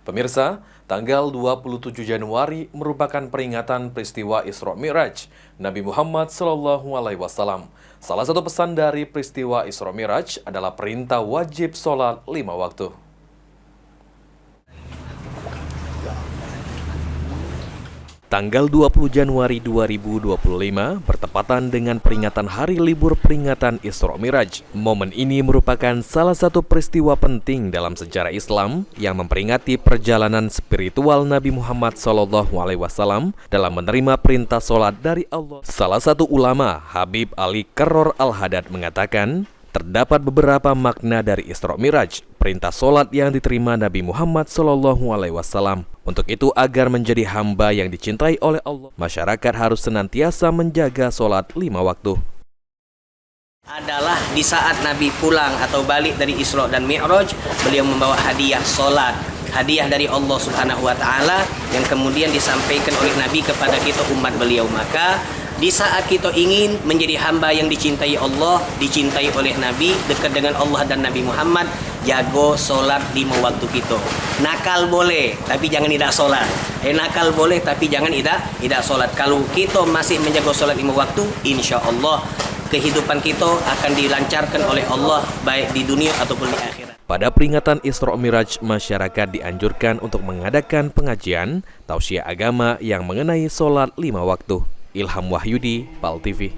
Pemirsa, tanggal 27 Januari merupakan peringatan peristiwa Isra Mi'raj Nabi Muhammad SAW. Salah satu pesan dari peristiwa Isra Mi'raj adalah perintah wajib sholat 5 waktu. Tanggal 20 Januari 2025 bertepatan dengan peringatan hari libur peringatan Isra Mi'raj. Momen ini merupakan salah satu peristiwa penting dalam sejarah Islam yang memperingati perjalanan spiritual Nabi Muhammad SAW dalam menerima perintah sholat dari Allah. Salah satu ulama, Habib Ali Karror Al-Haddad mengatakan, terdapat beberapa makna dari Isra Mi'raj, perintah sholat yang diterima Nabi Muhammad SAW. Untuk itu, agar menjadi hamba yang dicintai oleh Allah, masyarakat harus senantiasa menjaga sholat 5 waktu. Adalah di saat Nabi pulang atau balik dari Isra dan Mi'raj, beliau membawa hadiah sholat, hadiah dari Allah Subhanahu wa Ta'ala yang kemudian disampaikan oleh Nabi kepada kita umat beliau. Maka di saat kita ingin menjadi hamba yang dicintai Allah, dicintai oleh Nabi, dekat dengan Allah dan Nabi Muhammad, jago sholat 5 waktu kita. Nakal boleh, tapi jangan tidak sholat. Nakal boleh, tapi jangan tidak sholat. Kalau kita masih menjaga sholat 5 waktu, insya Allah kehidupan kita akan dilancarkan oleh Allah, baik di dunia ataupun di akhirat. Pada peringatan Isra Mi'raj, masyarakat dianjurkan untuk mengadakan pengajian, tausiah agama yang mengenai sholat 5 waktu. Ilham Wahyudi, PAL TV.